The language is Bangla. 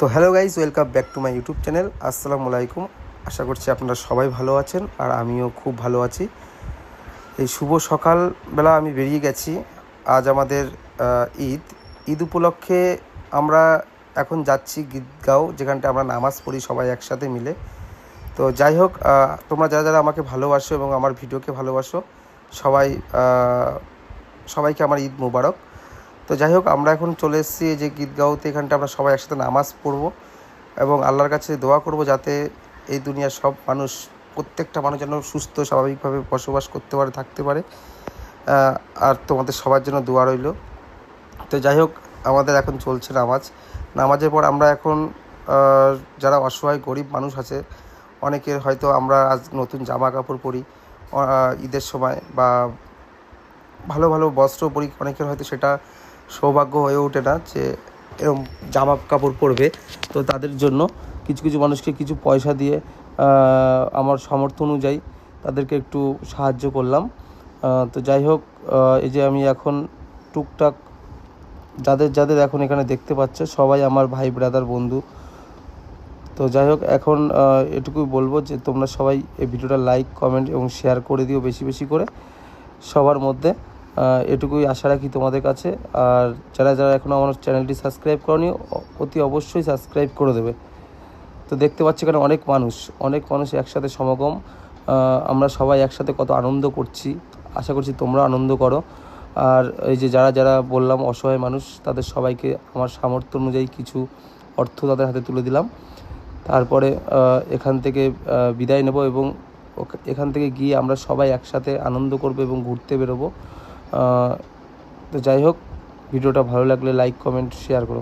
তো hello guys, welcome back to my YouTube channel. আসসালামু আলাইকুম। আশা করছি আপনারা সবাই ভালো আছেন আর আমিও খুব ভালো আছি। এই শুভ সকালবেলা আমি বেরিয়ে গেছি। আজ আমাদের ঈদ ঈদ উপলক্ষে আমরা এখন যাচ্ছি গীতগাঁও, যেখানটা আমরা নামাজ পড়ি সবাই একসাথে মিলে। তো যাই হোক, তোমরা যারা যারা আমাকে ভালোবাসো এবং আমার ভিডিওকে ভালোবাসো সবাইকে আমার ঈদ মুবারক। তো যাই হোক, আমরা এখন চলে এসেছি এই যে গীতগাঁওতে। এখানটা আমরা সবাই একসাথে নামাজ পড়ব এবং আল্লাহর কাছে দোয়া করব যাতে এই দুনিয়ার সব মানুষ, প্রত্যেকটা মানুষ যেন সুস্থ স্বাভাবিকভাবে বসবাস করতে পারে, থাকতে পারে। আর তোমাদের সবার জন্য দোয়া রইল। তো যাই হোক, আমাদের এখন চলছে নামাজের পর আমরা এখন যারা অসহায় গরিব মানুষ আছে, অনেকের হয়তো আমরা আজ নতুন জামা কাপড় পরি ঈদের সময়, বা ভালো ভালো বস্ত্র পরি, অনেকের হয়তো সেটা সৌভাগ্য হয়ে ওঠে না যে এরকম জামা কাপড় পরবে। তো তাদের জন্য কিছু কিছু মানুষকে কিছু পয়সা দিয়ে আমার সামর্থ্য অনুযায়ী তাদেরকে একটু সাহায্য করলাম। তো যাই হোক, এই যে আমি এখন টুকটাক যাদের যাদের এখন এখানে দেখতে পাচ্ছ সবাই আমার ভাই ব্রাদার বন্ধু। তো যাই হোক, এখন এটুকুই বলবো যে তোমরা সবাই এই ভিডিওটা লাইক, কমেন্ট এবং শেয়ার করে দিও বেশি বেশি করে সবার মধ্যে। এটুকুই আশা রাখি তোমাদের কাছে। আর যারা যারা এখনও আমার চ্যানেলটি সাবস্ক্রাইব করনি, অতি অবশ্যই সাবস্ক্রাইব করে দেবে। তো দেখতে পাচ্ছি এখানে অনেক মানুষ একসাথে সমাগম। আমরা সবাই একসাথে কত আনন্দ করছি। আশা করছি তোমরা আনন্দ করো। আর এই যে যারা যারা বললাম অসহায় মানুষ, তাদের সবাইকে আমার সামর্থ্য অনুযায়ী কিছু অর্থ তাদের হাতে তুলে দিলাম। তারপরে এখান থেকে বিদায় নেব এবং এখান থেকে গিয়ে আমরা সবাই একসাথে আনন্দ করব এবং ঘুরতে বেরোবো। তো যাই হোক, ভিডিওটা ভালো লাগলে লাইক, কমেন্ট, শেয়ার করো।